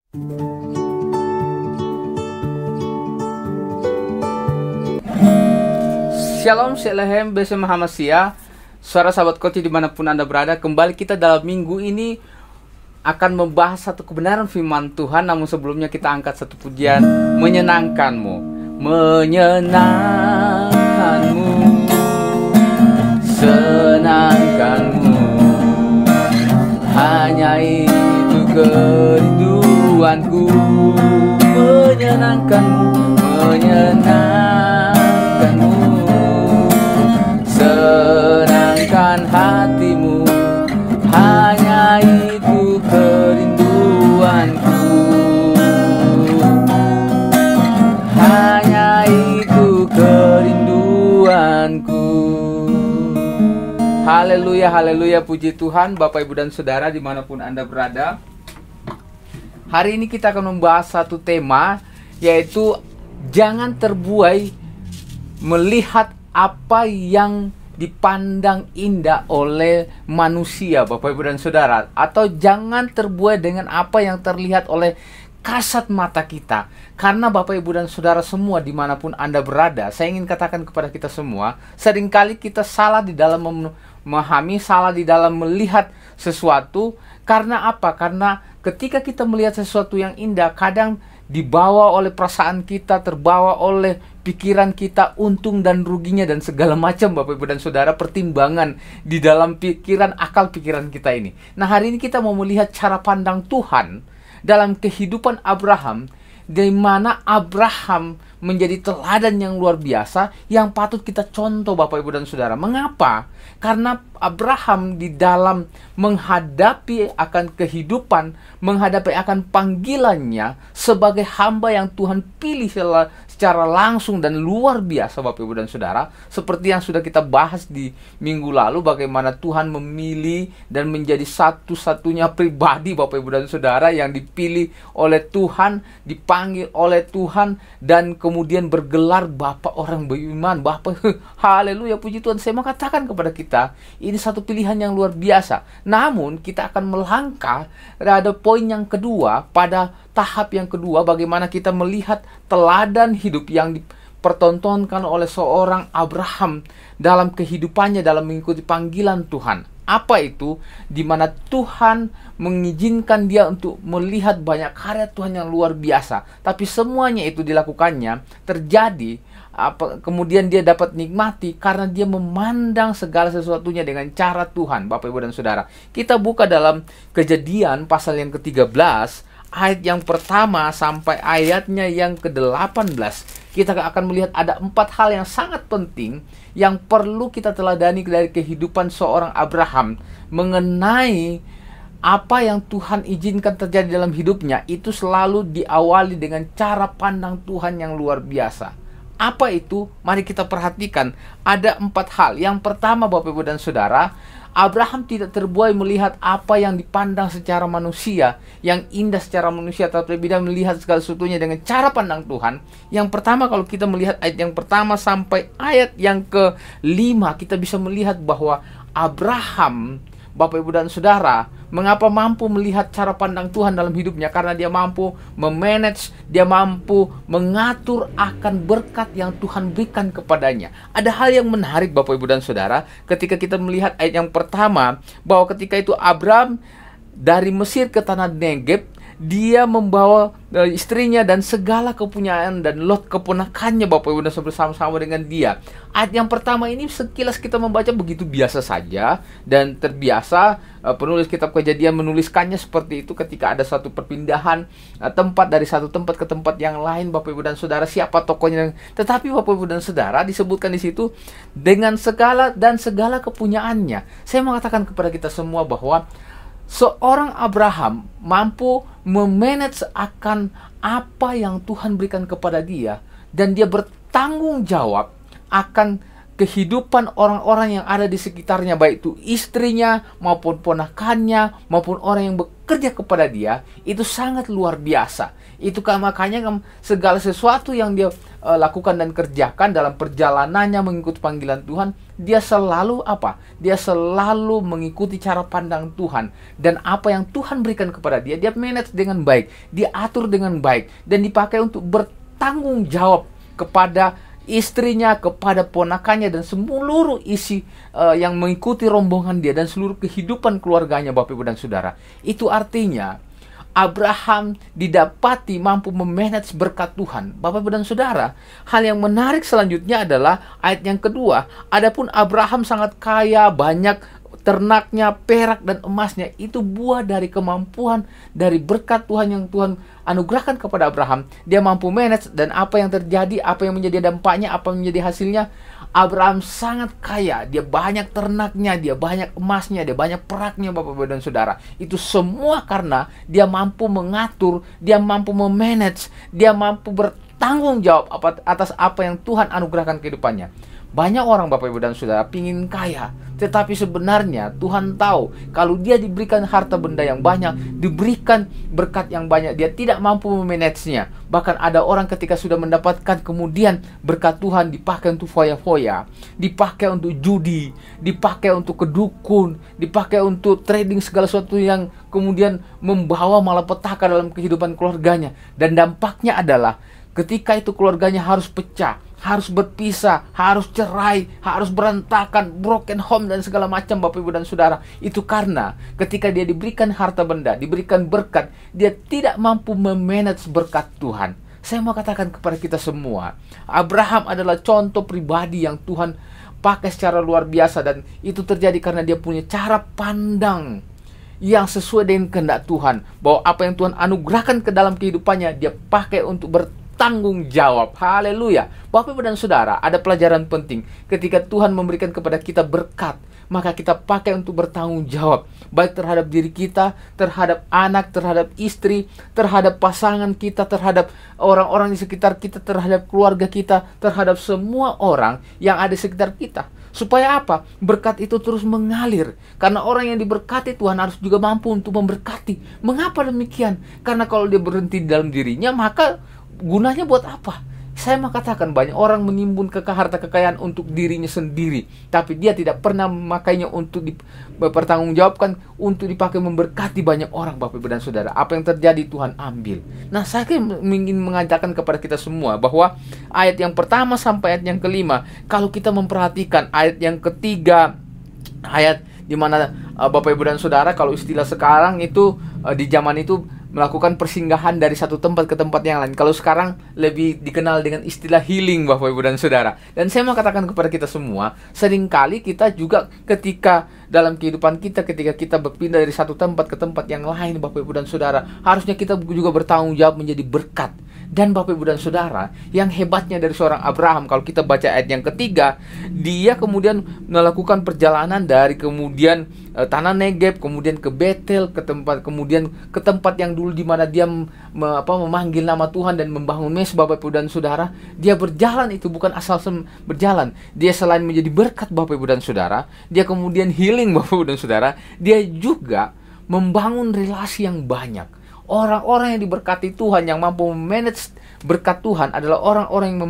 Shalom, Shalom, Besem Hamasia. Suara sahabat Koti dimanapun Anda berada, kembali kita dalam minggu ini akan membahas satu kebenaran firman Tuhan. Namun sebelumnya kita angkat satu pujian, menyenangkanmu, menyenangkanmu, senangkanmu, hanya itu kerinduanku, menyenangkanmu, menyenangkanmu, senangkan hatimu, hanya itu kerinduanku, hanya itu kerinduanku. Haleluya, haleluya, puji Tuhan. Bapak, Ibu, dan Saudara dimanapun Anda berada, hari ini kita akan membahas satu tema, yaitu jangan terbuai melihat apa yang dipandang indah oleh manusia, Bapak, Ibu, dan Saudara. Atau jangan terbuai dengan apa yang terlihat oleh kasat mata kita. Karena Bapak, Ibu, dan Saudara semua dimanapun Anda berada, saya ingin katakan kepada kita semua, seringkali kita salah di dalam memahami, salah di dalam melihat sesuatu. Karena apa? Karena ketika kita melihat sesuatu yang indah, kadang dibawa oleh perasaan kita, terbawa oleh pikiran kita, untung dan ruginya dan segala macam, Bapak, Ibu, dan Saudara, pertimbangan di dalam pikiran, akal pikiran kita ini. Nah, hari ini kita mau melihat cara pandang Tuhan dalam kehidupan Abraham, di mana Abraham menjadi teladan yang luar biasa yang patut kita contoh, Bapak, Ibu, dan Saudara. Mengapa? Karena Abraham di dalam menghadapi akan kehidupan, menghadapi akan panggilannya sebagai hamba yang Tuhan pilih secara langsung dan luar biasa, Bapak, Ibu, dan Saudara. Seperti yang sudah kita bahas di minggu lalu, bagaimana Tuhan memilih dan menjadi satu-satunya pribadi, Bapak, Ibu, dan Saudara, yang dipilih oleh Tuhan, dipanggil oleh Tuhan, dan kemudian bergelar Bapak orang beriman. Bapak, haleluya, puji Tuhan. Saya mau katakan kepada kita, ini satu pilihan yang luar biasa. Namun kita akan melangkah pada poin yang kedua, pada tahap yang kedua, bagaimana kita melihat teladan hidup yang dipertontonkan oleh seorang Abraham dalam kehidupannya, dalam mengikuti panggilan Tuhan. Apa itu? Dimana Tuhan mengizinkan dia untuk melihat banyak karya Tuhan yang luar biasa. Tapi semuanya itu dilakukannya, terjadi, kemudian dia dapat nikmati karena dia memandang segala sesuatunya dengan cara Tuhan, Bapak, Ibu, dan Saudara. Kita buka dalam Kejadian pasal yang ke-13, ayat yang pertama sampai ayatnya yang ke-18. Kita akan melihat ada 4 hal yang sangat penting yang perlu kita teladani dari kehidupan seorang Abraham mengenai apa yang Tuhan izinkan terjadi dalam hidupnya. Itu selalu diawali dengan cara pandang Tuhan yang luar biasa. Apa itu? Mari kita perhatikan. Ada 4 hal. Yang pertama, Bapak, Ibu, dan Saudara, Abraham tidak terbuai melihat apa yang dipandang secara manusia, yang indah secara manusia, tapi tidak melihat segala sesuatunya dengan cara pandang Tuhan. Yang pertama, kalau kita melihat ayat yang pertama sampai ayat yang ke-5, kita bisa melihat bahwa Abraham, Bapak, Ibu, dan Saudara, mengapa mampu melihat cara pandang Tuhan dalam hidupnya? Karena dia mampu memanage, dia mampu mengatur akan berkat yang Tuhan berikan kepadanya. Ada hal yang menarik, Bapak, Ibu, dan Saudara, ketika kita melihat ayat yang pertama, bahwa ketika itu Abraham dari Mesir ke tanah Negeb, dia membawa istrinya dan segala kepunyaan, dan Lot keponakannya, Bapak, Ibu, dan bersama-sama dengan dia. Ayat yang pertama ini sekilas kita membaca begitu biasa saja dan terbiasa. Penulis kitab Kejadian menuliskannya seperti itu ketika ada satu perpindahan tempat dari satu tempat ke tempat yang lain, Bapak, Ibu, dan Saudara, siapa tokohnya. Tetapi Bapak, Ibu, dan Saudara, disebutkan di situ dengan segala kepunyaannya. Saya mengatakan kepada kita semua bahwa seorang Abraham mampu memanage akan apa yang Tuhan berikan kepada dia, dan dia bertanggung jawab akan kehidupan orang-orang yang ada di sekitarnya, baik itu istrinya maupun ponakannya maupun orang yang bekerja kepada dia itu sangat luar biasa. Itu makanya segala sesuatu yang dia lakukan dan kerjakan dalam perjalanannya mengikuti panggilan Tuhan, dia selalu apa? Dia selalu mengikuti cara pandang Tuhan. Dan apa yang Tuhan berikan kepada dia, dia manage dengan baik, dia atur dengan baik, dan dipakai untuk bertanggung jawab kepada istrinya, kepada ponakannya, dan seluruh isi yang mengikuti rombongan dia, dan seluruh kehidupan keluarganya, Bapak Ibu dan Saudara. Itu artinya Abraham didapati mampu memanage berkat Tuhan. Bapak Ibu dan Saudara, hal yang menarik selanjutnya adalah ayat yang kedua. Adapun Abraham sangat kaya, banyak ternaknya, perak dan emasnya. Itu buah dari kemampuan, dari berkat Tuhan yang Tuhan anugerahkan kepada Abraham. Dia mampu manage, dan apa yang terjadi, apa yang menjadi dampaknya, apa yang menjadi hasilnya, Abraham sangat kaya. Dia banyak ternaknya, dia banyak emasnya, dia banyak peraknya, Bapak Ibu dan Saudara. Itu semua karena dia mampu mengatur, dia mampu memanage, dia mampu bertanggung jawab atas apa yang Tuhan anugerahkan kehidupannya. Banyak orang, Bapak Ibu dan Saudara, pingin kaya, tetapi sebenarnya Tuhan tahu kalau dia diberikan harta benda yang banyak, diberikan berkat yang banyak, dia tidak mampu memanagenya. Bahkan ada orang ketika sudah mendapatkan, kemudian berkat Tuhan dipakai untuk foya-foya, dipakai untuk judi, dipakai untuk kedukun, dipakai untuk trading, segala sesuatu yang kemudian membawa malapetaka dalam kehidupan keluarganya. Dan dampaknya adalah ketika itu keluarganya harus pecah, harus berpisah, harus cerai, harus berantakan, broken home dan segala macam, Bapak Ibu dan Saudara. Itu karena ketika dia diberikan harta benda, diberikan berkat, dia tidak mampu memanage berkat Tuhan. Saya mau katakan kepada kita semua, Abraham adalah contoh pribadi yang Tuhan pakai secara luar biasa, dan itu terjadi karena dia punya cara pandang yang sesuai dengan kehendak Tuhan, bahwa apa yang Tuhan anugerahkan ke dalam kehidupannya, dia pakai untuk tanggung jawab. Haleluya. Bapak Ibu dan Saudara, ada pelajaran penting. Ketika Tuhan memberikan kepada kita berkat, maka kita pakai untuk bertanggung jawab, baik terhadap diri kita, terhadap anak, terhadap istri, terhadap pasangan kita, terhadap orang-orang di sekitar kita, terhadap keluarga kita, terhadap semua orang yang ada di sekitar kita. Supaya apa? Berkat itu terus mengalir. Karena orang yang diberkati Tuhan harus juga mampu untuk memberkati. Mengapa demikian? Karena kalau dia berhenti di dalam dirinya, maka gunanya buat apa? Saya mau katakan, banyak orang menimbun harta kekayaan untuk dirinya sendiri, tapi dia tidak pernah memakainya untuk dipertanggungjawabkan, untuk dipakai memberkati banyak orang, Bapak Ibu dan Saudara. Apa yang terjadi Tuhan ambil. Nah, saya ingin mengajarkan kepada kita semua bahwa ayat yang pertama sampai ayat yang kelima, kalau kita memperhatikan ayat yang ketiga, ayat di mana Bapak Ibu dan Saudara, kalau istilah sekarang itu di zaman itu melakukan persinggahan dari satu tempat ke tempat yang lain. Kalau sekarang lebih dikenal dengan istilah healing, Bapak Ibu dan Saudara. Dan saya mau katakan kepada kita semua, seringkali kita juga ketika dalam kehidupan kita, ketika kita berpindah dari satu tempat ke tempat yang lain, Bapak Ibu dan Saudara, harusnya kita juga bertanggung jawab menjadi berkat. Dan Bapak Ibu dan Saudara, yang hebatnya dari seorang Abraham, kalau kita baca ayat yang ketiga, dia kemudian melakukan perjalanan dari kemudian tanah Negeb, kemudian ke Betel, kemudian ke tempat yang dulu di mana dia memanggil nama Tuhan dan membangun mezbah, Bapak Ibu dan Saudara. Dia berjalan itu bukan asal berjalan. Dia selain menjadi berkat, Bapak Ibu dan Saudara, dia kemudian healing, Bapak Ibu dan Saudara, dia juga membangun relasi yang banyak. Orang-orang yang diberkati Tuhan, yang mampu memanage berkat Tuhan, adalah orang-orang yang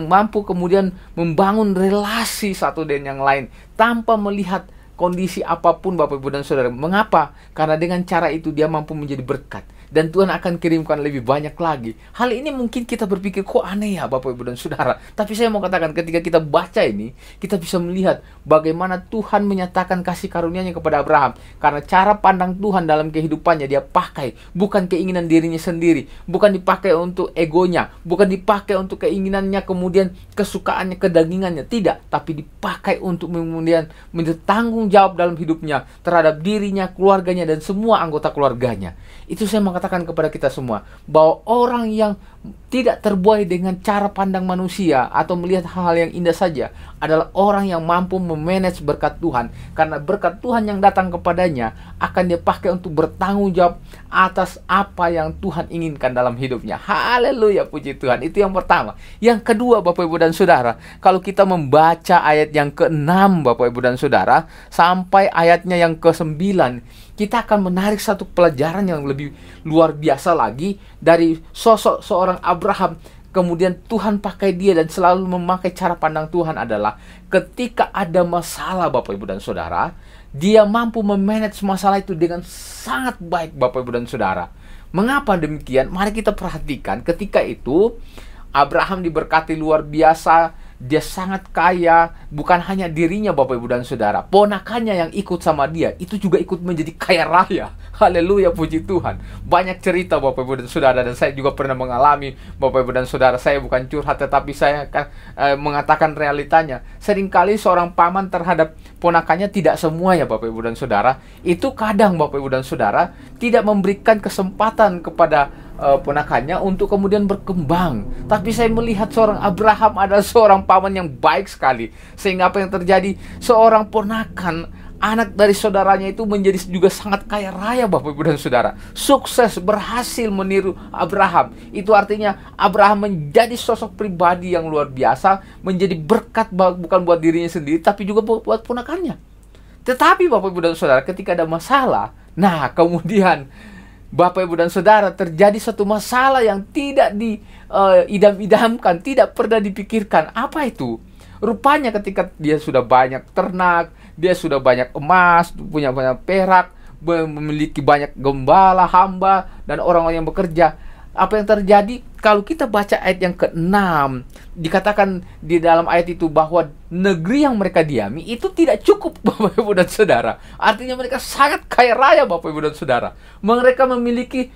mampu kemudian membangun relasi satu dengan yang lain tanpa melihat kondisi apapun, Bapak Ibu dan Saudara. Mengapa? Karena dengan cara itu dia mampu menjadi berkat, dan Tuhan akan kirimkan lebih banyak lagi. Hal ini mungkin kita berpikir, kok aneh ya Bapak Ibu dan Saudara. Tapi saya mau katakan, ketika kita baca ini, kita bisa melihat bagaimana Tuhan menyatakan kasih karunia-Nya kepada Abraham. Karena cara pandang Tuhan dalam kehidupannya, dia pakai bukan keinginan dirinya sendiri, bukan dipakai untuk egonya, bukan dipakai untuk keinginannya, kemudian kesukaannya, kedagingannya. Tidak, tapi dipakai untuk kemudian bertanggung jawab dalam hidupnya terhadap dirinya, keluarganya, dan semua anggota keluarganya. Itu saya mau katakan kepada kita semua, bahwa orang yang tidak terbuai dengan cara pandang manusia atau melihat hal-hal yang indah saja adalah orang yang mampu memanage berkat Tuhan. Karena berkat Tuhan yang datang kepadanya akan dia pakai untuk bertanggung jawab atas apa yang Tuhan inginkan dalam hidupnya. Haleluya, puji Tuhan. Itu yang pertama. Yang kedua, Bapak Ibu dan Saudara, kalau kita membaca ayat yang ke-6, Bapak Ibu dan Saudara, sampai ayatnya yang ke-9, kita akan menarik satu pelajaran yang lebih luar biasa lagi dari sosok seorang Abraham. Kemudian Tuhan pakai dia dan selalu memakai cara pandang Tuhan adalah ketika ada masalah Bapak Ibu dan Saudara, dia mampu memanage masalah itu dengan sangat baik Bapak Ibu dan Saudara. Mengapa demikian? Mari kita perhatikan ketika itu Abraham diberkati luar biasa. Dia sangat kaya, bukan hanya dirinya Bapak Ibu dan Saudara, ponakannya yang ikut sama dia itu juga ikut menjadi kaya raya. Haleluya, puji Tuhan. Banyak cerita Bapak Ibu dan Saudara, dan saya juga pernah mengalami Bapak Ibu dan Saudara. Saya bukan curhat, tetapi saya mengatakan realitanya. Seringkali seorang paman terhadap ponakannya tidak semuanya Bapak Ibu dan Saudara. Itu kadang Bapak Ibu dan Saudara tidak memberikan kesempatan kepada ponakannya untuk kemudian berkembang. Tapi saya melihat seorang Abraham adalah seorang paman yang baik sekali, sehingga apa yang terjadi, seorang ponakan anak dari saudaranya itu menjadi juga sangat kaya raya Bapak Ibu dan Saudara. Sukses, berhasil meniru Abraham. Itu artinya Abraham menjadi sosok pribadi yang luar biasa, menjadi berkat bukan buat dirinya sendiri, tapi juga buat ponakannya. Tetapi Bapak Ibu dan Saudara, ketika ada masalah, nah kemudian Bapak Ibu dan Saudara, terjadi satu masalah yang tidak diidam-idamkan, tidak pernah dipikirkan. Apa itu? Rupanya ketika dia sudah banyak ternak, dia sudah banyak emas, punya banyak perak, memiliki banyak gembala, hamba, dan orang-orang yang bekerja. Apa yang terjadi? Kalau kita baca ayat yang ke-6, dikatakan di dalam ayat itu bahwa negeri yang mereka diami itu tidak cukup Bapak Ibu dan Saudara. Artinya mereka sangat kaya raya Bapak Ibu dan Saudara. Mereka memiliki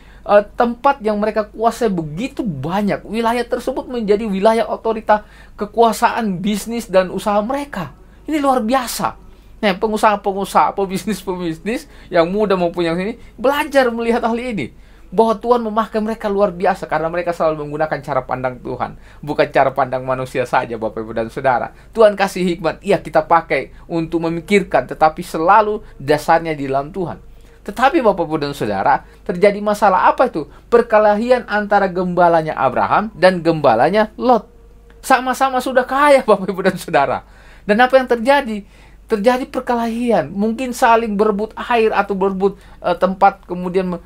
tempat yang mereka kuasai begitu banyak. Wilayah tersebut menjadi wilayah otoritas kekuasaan bisnis dan usaha mereka. Ini luar biasa. Nah, pengusaha-pengusaha, pebisnis-pebisnis yang muda maupun yang ini belajar melihat hal ini, bahwa Tuhan memakai mereka luar biasa karena mereka selalu menggunakan cara pandang Tuhan, bukan cara pandang manusia saja Bapak Ibu dan Saudara. Tuhan kasih hikmat, iya kita pakai untuk memikirkan, tetapi selalu dasarnya di dalam Tuhan. Tetapi Bapak Ibu dan Saudara, terjadi masalah apa itu? Perkelahian antara gembalanya Abraham dan gembalanya Lot. Sama-sama sudah kaya Bapak Ibu dan Saudara. Dan apa yang terjadi? Terjadi perkelahian, mungkin saling berebut air atau berebut tempat, kemudian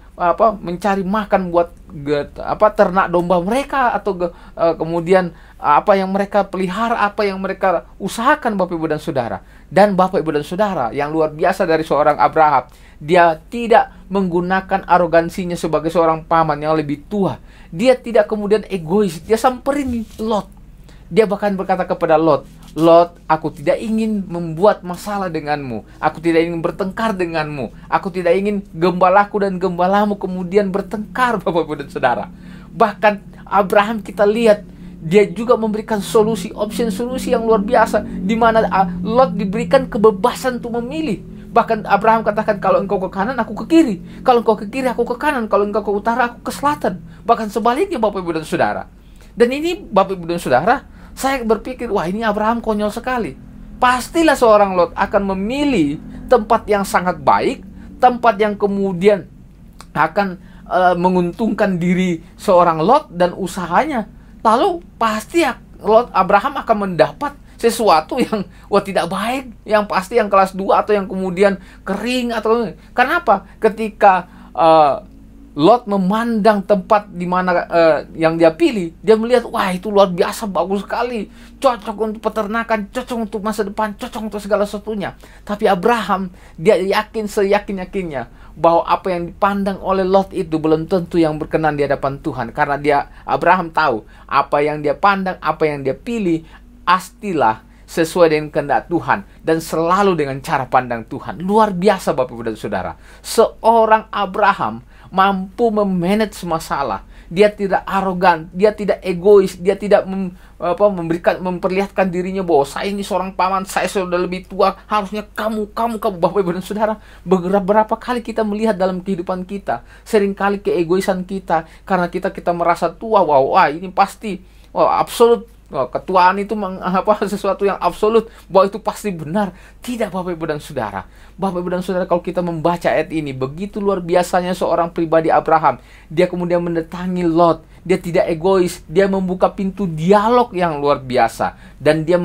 mencari makan buat ternak domba mereka, atau kemudian apa yang mereka pelihara, apa yang mereka usahakan Bapak Ibu dan Saudara. Dan Bapak Ibu dan Saudara, yang luar biasa dari seorang Abraham, dia tidak menggunakan arogansinya sebagai seorang paman yang lebih tua. Dia tidak kemudian egois, dia samperin Lot. Dia bahkan berkata kepada Lot, Lot, aku tidak ingin membuat masalah denganmu. Aku tidak ingin bertengkar denganmu. Aku tidak ingin gembalaku dan gembalamu kemudian bertengkar Bapak Ibu dan Saudara. Bahkan Abraham kita lihat, dia juga memberikan solusi, solusi yang luar biasa, di mana Lot diberikan kebebasan untuk memilih. Bahkan Abraham katakan, kalau engkau ke kanan, aku ke kiri. Kalau engkau ke kiri, aku ke kanan. Kalau engkau ke utara, aku ke selatan. Bahkan sebaliknya Bapak Ibu dan Saudara. Dan ini Bapak Ibu dan Saudara, saya berpikir, wah ini Abraham konyol sekali. Pastilah seorang Lot akan memilih tempat yang sangat baik, tempat yang kemudian akan menguntungkan diri seorang Lot dan usahanya. Lalu pasti Abraham akan mendapat sesuatu yang tidak baik, yang pasti yang kelas 2 atau yang kemudian kering atau kenapa? Ketika Lot memandang tempat di mana yang dia pilih, dia melihat, wah itu luar biasa, bagus sekali, cocok untuk peternakan, cocok untuk masa depan, cocok untuk segala sesuatunya. Tapi Abraham, dia yakin seyakin-yakinnya bahwa apa yang dipandang oleh Lot itu belum tentu yang berkenan di hadapan Tuhan. Karena Abraham tahu apa yang dia pandang, apa yang dia pilih, pastilah sesuai dengan kehendak Tuhan dan selalu dengan cara pandang Tuhan. Luar biasa Bapak Ibu dan Saudara. Seorang Abraham mampu memanage masalah. Dia tidak arogan, dia tidak egois, dia tidak memperlihatkan dirinya bahwa saya ini seorang paman, saya sudah lebih tua, harusnya kamu Bapak Ibu dan Saudara. Beberapa kali kita melihat dalam kehidupan kita, seringkali keegoisan kita karena kita merasa tua, wah ini pasti absolut. Ketuaan itu sesuatu yang absolut, bahwa itu pasti benar. Tidak Bapak Ibu dan Saudara. Bapak Ibu dan Saudara, kalau kita membaca ayat ini, begitu luar biasanya seorang pribadi Abraham. Dia kemudian mendatangi Lot. dia tidak egois, dia membuka pintu dialog yang luar biasa, dan dia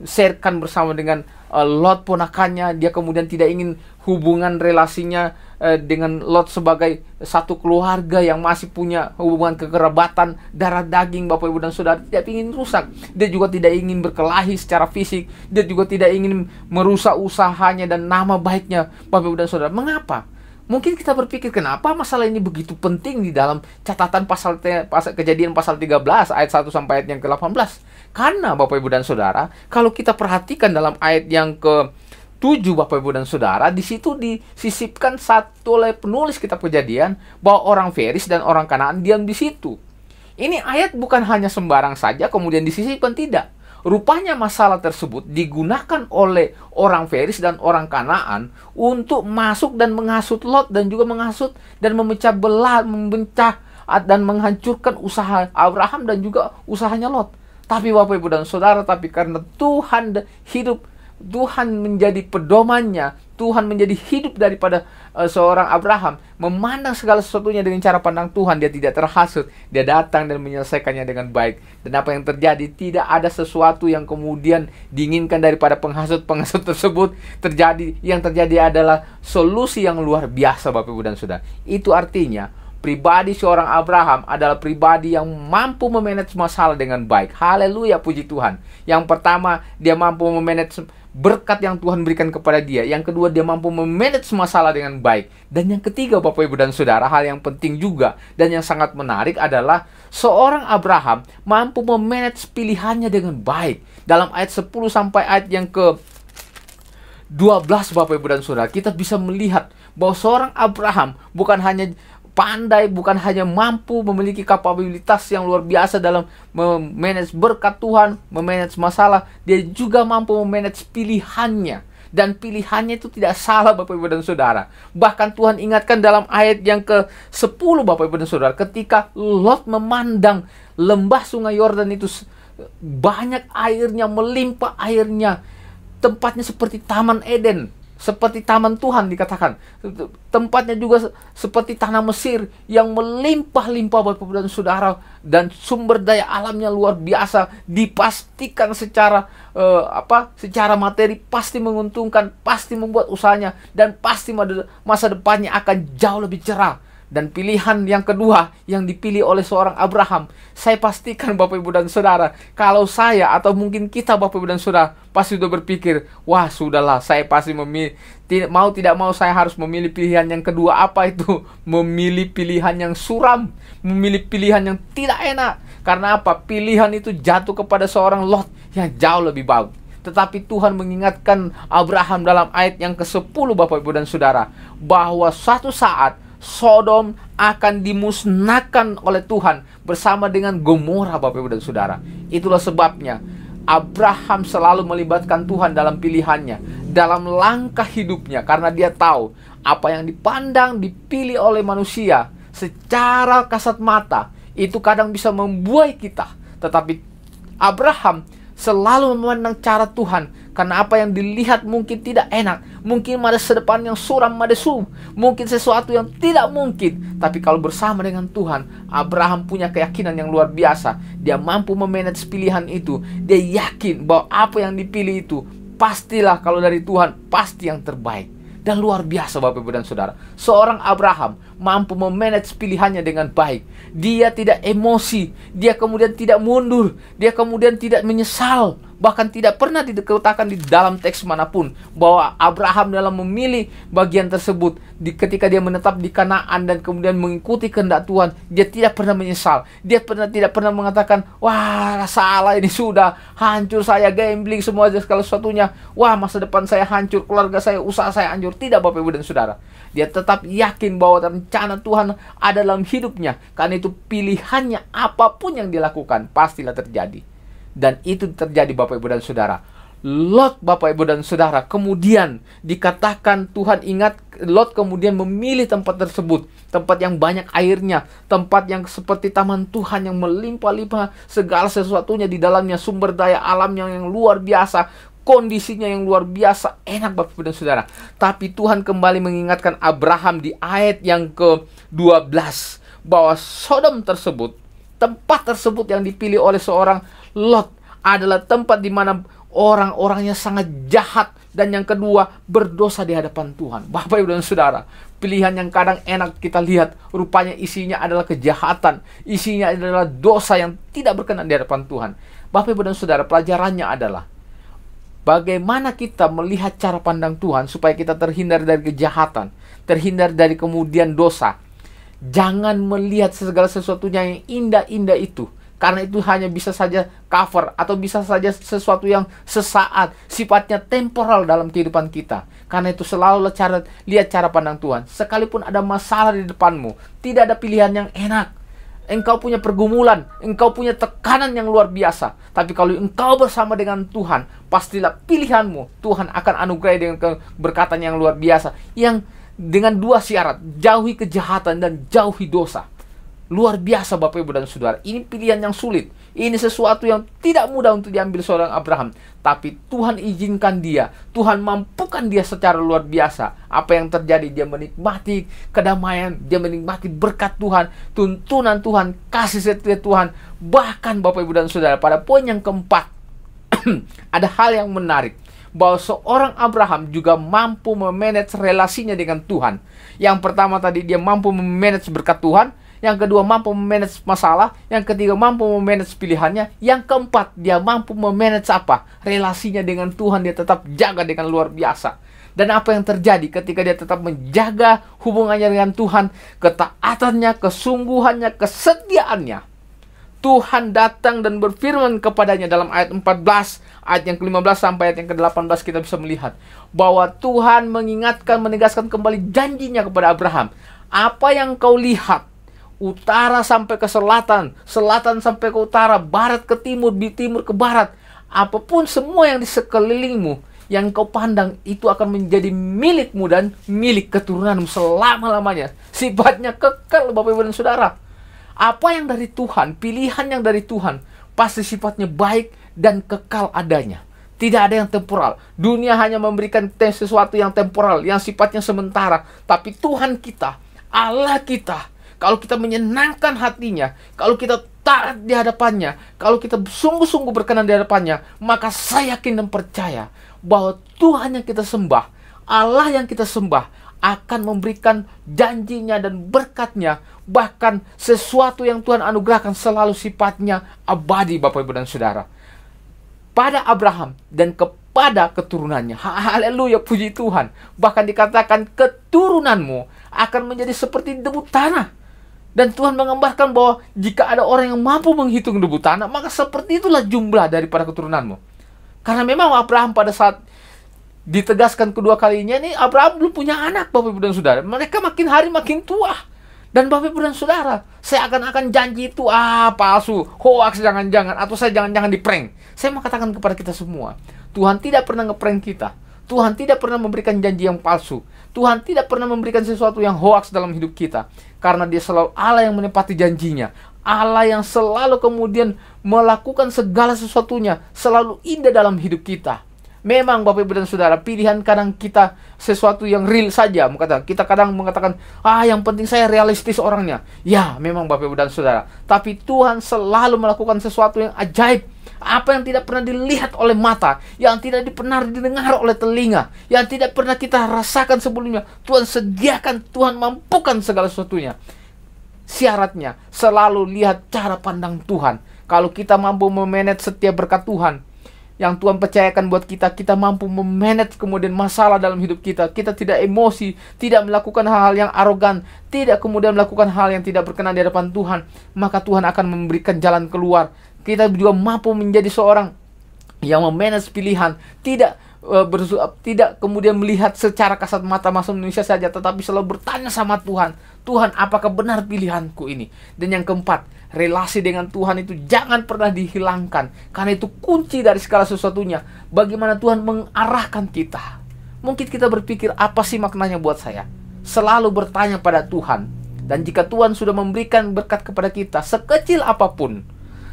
sharekan bersama dengan Lot ponakannya. Dia kemudian tidak ingin hubungan relasinya dengan Lot sebagai satu keluarga yang masih punya hubungan kekerabatan darah daging, Bapak Ibu dan Saudara, tidak ingin rusak. Dia juga tidak ingin berkelahi secara fisik, dia juga tidak ingin merusak usahanya dan nama baiknya, Bapak Ibu dan Saudara. Mengapa? Mungkin kita berpikir, kenapa masalah ini begitu penting di dalam catatan Kejadian pasal 13 ayat 1 sampai ayat yang ke-18. Karena Bapak Ibu dan Saudara, kalau kita perhatikan dalam ayat yang ke-7, Bapak Ibu dan Saudara, di situ disisipkan satu oleh penulis kitab Kejadian bahwa orang Feris dan orang Kanaan diam di situ. Ini ayat bukan hanya sembarang saja kemudian disisipkan, tidak. Rupanya masalah tersebut digunakan oleh orang Feris dan orang Kanaan untuk masuk dan menghasut Lot, dan juga menghasut dan memecah belah, dan menghancurkan usaha Abraham dan juga usahanya Lot. Tapi Bapak Ibu dan Saudara, karena Tuhan hidup, Tuhan menjadi pedomannya, Tuhan menjadi hidup daripada seorang Abraham, memandang segala sesuatunya dengan cara pandang Tuhan. Dia tidak terhasut, dia datang dan menyelesaikannya dengan baik. Dan apa yang terjadi? Tidak ada sesuatu yang kemudian diinginkan daripada penghasut tersebut terjadi. Yang terjadi adalah solusi yang luar biasa, Bapak Ibu dan Saudara. Itu artinya pribadi seorang Abraham adalah pribadi yang mampu memanage masalah dengan baik. Haleluya, puji Tuhan. Yang pertama, dia mampu memanage berkat yang Tuhan berikan kepada dia. Yang kedua, dia mampu memanage masalah dengan baik. Dan yang ketiga, Bapak Ibu dan Saudara, hal yang penting juga dan yang sangat menarik adalah seorang Abraham mampu memanage pilihannya dengan baik. Dalam ayat 10 sampai ayat yang ke-12, Bapak Ibu dan Saudara, kita bisa melihat bahwa seorang Abraham bukan hanya pandai, bukan hanya mampu memiliki kapabilitas yang luar biasa dalam memanage berkat Tuhan, memanage masalah, dia juga mampu memanage pilihannya. Dan pilihannya itu tidak salah, Bapak Ibu dan Saudara. Bahkan Tuhan ingatkan dalam ayat yang ke-10, Bapak Ibu dan Saudara, ketika Lot memandang lembah sungai Yordan itu banyak airnya, melimpah airnya, tempatnya seperti Taman Eden, seperti taman Tuhan dikatakan. Tempatnya juga seperti tanah Mesir yang melimpah-limpah, Bapak Ibu dan Saudara, dan sumber daya alamnya luar biasa. Dipastikan secara secara materi pasti menguntungkan, pasti membuat usahanya, dan pasti masa depannya akan jauh lebih cerah. Dan pilihan yang kedua yang dipilih oleh seorang Abraham, saya pastikan Bapak Ibu dan Saudara, kalau saya atau mungkin kita Bapak Ibu dan Saudara pasti sudah berpikir, wah sudahlah, saya pasti memilih, tidak mau saya harus memilih pilihan yang kedua. Apa itu? Memilih pilihan yang suram, memilih pilihan yang tidak enak. Karena apa? Pilihan itu jatuh kepada seorang Lot yang jauh lebih baik. Tetapi Tuhan mengingatkan Abraham dalam ayat yang ke-10, Bapak Ibu dan Saudara, bahwa suatu saat Sodom akan dimusnahkan oleh Tuhan bersama dengan Gomora, Bapak Ibu dan Saudara. Itulah sebabnya Abraham selalu melibatkan Tuhan dalam pilihannya, dalam langkah hidupnya, karena dia tahu apa yang dipandang, dipilih oleh manusia secara kasat mata itu kadang bisa membuai kita. Tetapi Abraham selalu memandang cara Tuhan, karena apa yang dilihat mungkin tidak enak, mungkin masa depan yang suram, mungkin sesuatu yang tidak mungkin. Tapi kalau bersama dengan Tuhan, Abraham punya keyakinan yang luar biasa. Dia mampu memanage pilihan itu. Dia yakin bahwa apa yang dipilih itu pastilah, kalau dari Tuhan, pasti yang terbaik. Dan luar biasa, Bapak Ibu dan Saudara, seorang Abraham mampu memanage pilihannya dengan baik. Dia tidak emosi, dia kemudian tidak mundur, dia kemudian tidak menyesal. Bahkan tidak pernah dikatakan di dalam teks manapun bahwa Abraham dalam memilih bagian tersebut, ketika dia menetap di Kanaan dan kemudian mengikuti kehendak Tuhan, dia tidak pernah menyesal. Dia tidak pernah mengatakan, wah salah ini, sudah hancur saya, gambling semua segala sesuatunya, wah masa depan saya hancur, keluarga saya, usaha saya hancur. Tidak, Bapak Ibu dan Saudara. Dia tetap yakin bahwa rencana Tuhan ada dalam hidupnya. Karena itu pilihannya apapun yang dilakukan pastilah terjadi. Dan itu terjadi, Bapak Ibu dan Saudara. Lot, Bapak Ibu dan Saudara, kemudian dikatakan Tuhan ingat, Lot kemudian memilih tempat tersebut, tempat yang banyak airnya, tempat yang seperti taman Tuhan yang melimpah-limpah segala sesuatunya di dalamnya, sumber daya alamnya yang luar biasa, kondisinya yang luar biasa enak, Bapak Ibu dan Saudara. Tapi Tuhan kembali mengingatkan Abraham di ayat yang ke-12 bahwa Sodom tersebut tempat tersebut yang dipilih oleh seorang Lot adalah tempat di mana orang-orangnya sangat jahat, dan yang kedua, berdosa di hadapan Tuhan. Bapak, Ibu, dan Saudara, pilihan yang kadang enak kita lihat, rupanya isinya adalah kejahatan, isinya adalah dosa yang tidak berkenan di hadapan Tuhan. Bapak, Ibu, dan Saudara, pelajarannya adalah bagaimana kita melihat cara pandang Tuhan supaya kita terhindar dari kejahatan, terhindar dari kemudian dosa. Jangan melihat segala sesuatunya yang indah-indah itu, karena itu hanya bisa saja cover atau bisa saja sesuatu yang sesaat, sifatnya temporal dalam kehidupan kita. Karena itu selalu lihat cara pandang Tuhan. Sekalipun ada masalah di depanmu, tidak ada pilihan yang enak. Engkau punya pergumulan, engkau punya tekanan yang luar biasa. Tapi kalau engkau bersama dengan Tuhan, pastilah pilihanmu Tuhan akan anugerai dengan keberkatan yang luar biasa. Yang dengan dua syarat, jauhi kejahatan dan jauhi dosa. Luar biasa Bapak, Ibu, dan Saudara. Ini pilihan yang sulit. Ini sesuatu yang tidak mudah untuk diambil seorang Abraham. Tapi Tuhan izinkan dia. Tuhan mampukan dia secara luar biasa. Apa yang terjadi? Dia menikmati kedamaian. Dia menikmati berkat Tuhan. Tuntunan Tuhan. Kasih setia Tuhan. Bahkan Bapak, Ibu, dan Saudara, pada poin yang keempat, ada hal yang menarik. Bahwa seorang Abraham juga mampu memanage relasinya dengan Tuhan. Yang pertama tadi, dia mampu memanage berkat Tuhan. Yang kedua, mampu memanage masalah. Yang ketiga, mampu memanage pilihannya. Yang keempat, dia mampu memanage apa? Relasinya dengan Tuhan. Dia tetap jaga dengan luar biasa. Dan apa yang terjadi ketika dia tetap menjaga hubungannya dengan Tuhan? Ketaatannya, kesungguhannya, kesetiaannya. Tuhan datang dan berfirman kepadanya dalam ayat 14, ayat yang ke-15 sampai ayat yang ke-18 kita bisa melihat bahwa Tuhan mengingatkan, menegaskan kembali janjinya kepada Abraham. Apa yang kau lihat, utara sampai ke selatan, selatan sampai ke utara, barat ke timur, di timur ke barat, apapun semua yang di sekelilingmu, yang kau pandang itu akan menjadi milikmu dan milik keturunanmu selama-lamanya. Sifatnya kekal Bapak, Ibu, dan Saudara. Apa yang dari Tuhan, pilihan yang dari Tuhan, pasti sifatnya baik dan kekal adanya. Tidak ada yang temporal. Dunia hanya memberikan sesuatu yang temporal, yang sifatnya sementara. Tapi Tuhan kita, Allah kita, kalau kita menyenangkan hatinya, kalau kita taat di hadapannya, kalau kita sungguh-sungguh berkenan di hadapannya, maka saya yakin dan percaya bahwa Tuhan yang kita sembah, Allah yang kita sembah, akan memberikan janjinya dan berkatnya. Bahkan sesuatu yang Tuhan anugerahkan selalu sifatnya abadi Bapak, Ibu, dan Saudara. Pada Abraham dan kepada keturunannya. Haleluya, puji Tuhan. Bahkan dikatakan keturunanmu akan menjadi seperti debu tanah. Dan Tuhan menggambarkan bahwa jika ada orang yang mampu menghitung debu tanah, maka seperti itulah jumlah daripada keturunanmu. Karena memang Abraham pada saat ditegaskan kedua kalinya ini, Abraham belum punya anak Bapak, Ibu, dan Saudara. Mereka makin hari makin tua. Dan Bapak, Ibu, dan Saudara, saya akan janji itu palsu, hoax jangan-jangan, atau saya jangan-jangan di-prank. Saya mau katakan kepada kita semua, Tuhan tidak pernah nge-prank kita. Tuhan tidak pernah memberikan janji yang palsu. Tuhan tidak pernah memberikan sesuatu yang hoax dalam hidup kita. Karena dia selalu Allah yang menepati janjinya. Allah yang selalu kemudian melakukan segala sesuatunya. Selalu indah dalam hidup kita. Memang Bapak, Ibu, dan Saudara, pilihan kadang kita sesuatu yang real saja. Kita kadang mengatakan, yang penting saya realistis orangnya. Ya, memang Bapak, Ibu, dan Saudara. Tapi Tuhan selalu melakukan sesuatu yang ajaib. Apa yang tidak pernah dilihat oleh mata, yang tidak pernah didengar oleh telinga, yang tidak pernah kita rasakan sebelumnya, Tuhan sediakan, Tuhan mampukan segala sesuatunya. Syaratnya, selalu lihat cara pandang Tuhan. Kalau kita mampu memanage setiap berkat Tuhan yang Tuhan percayakan buat kita, kita mampu memanage kemudian masalah dalam hidup kita. Kita tidak emosi, tidak melakukan hal-hal yang arogan, tidak kemudian melakukan hal yang tidak berkenan di hadapan Tuhan. Maka Tuhan akan memberikan jalan keluar. Kita juga mampu menjadi seorang yang memanage pilihan, tidak kemudian melihat secara kasat mata masa Indonesia saja, tetapi selalu bertanya sama Tuhan, Tuhan, apakah benar pilihanku ini? Dan yang keempat, relasi dengan Tuhan itu jangan pernah dihilangkan, karena itu kunci dari segala sesuatunya. Bagaimana Tuhan mengarahkan kita. Mungkin kita berpikir, apa sih maknanya buat saya? Selalu bertanya pada Tuhan. Dan jika Tuhan sudah memberikan berkat kepada kita, sekecil apapun,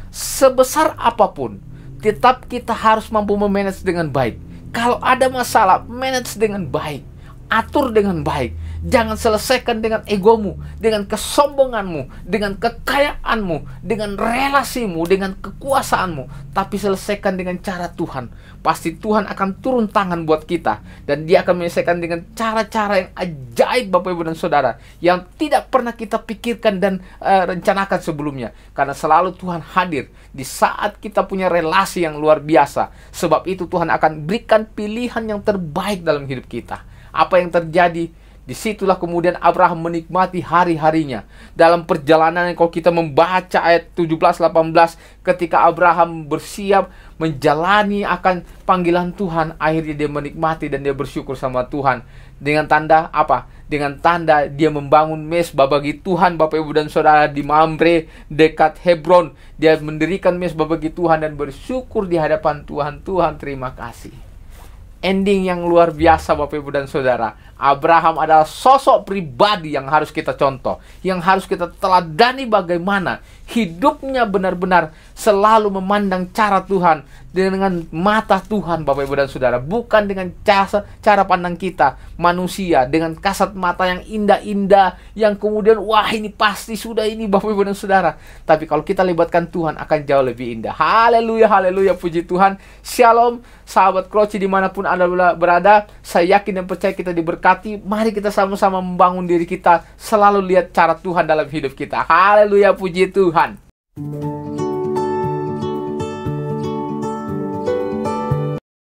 sebesar apapun, tetap kita harus mampu memanage dengan baik. Kalau ada masalah, manage dengan baik, atur dengan baik. Jangan selesaikan dengan egomu, dengan kesombonganmu, dengan kekayaanmu, dengan relasimu, dengan kekuasaanmu, tapi selesaikan dengan cara Tuhan. Pasti Tuhan akan turun tangan buat kita, dan Dia akan menyelesaikan dengan cara-cara yang ajaib, Bapak Ibu dan Saudara, yang tidak pernah kita pikirkan dan rencanakan sebelumnya. Karena selalu Tuhan hadir di saat kita punya relasi yang luar biasa. Sebab itu Tuhan akan berikan pilihan yang terbaik dalam hidup kita. Apa yang terjadi? Disitulah kemudian Abraham menikmati hari-harinya. Dalam perjalanan, kalau kita membaca ayat 17-18, ketika Abraham bersiap menjalani akan panggilan Tuhan, akhirnya dia menikmati dan dia bersyukur sama Tuhan. Dengan tanda apa? Dengan tanda dia membangun mezbah bagi Tuhan, Bapak Ibu dan Saudara, di Mamre dekat Hebron. Dia mendirikan mezbah bagi Tuhan dan bersyukur di hadapan Tuhan. Tuhan, terima kasih. Ending yang luar biasa, Bapak Ibu dan Saudara. Abraham adalah sosok pribadi yang harus kita contoh, yang harus kita teladani bagaimana hidupnya benar-benar selalu memandang cara Tuhan dengan mata Tuhan, Bapak Ibu dan Saudara, bukan dengan cara pandang kita manusia, dengan kasat mata yang indah-indah, yang kemudian wah ini pasti sudah ini, Bapak Ibu dan Saudara. Tapi kalau kita libatkan Tuhan, akan jauh lebih indah. Haleluya, haleluya, puji Tuhan. Shalom, sahabat Kroci dimanapun Anda berada. Saya yakin dan percaya kita diberkati. Mari kita sama-sama membangun diri kita, selalu lihat cara Tuhan dalam hidup kita. Haleluya, puji Tuhan.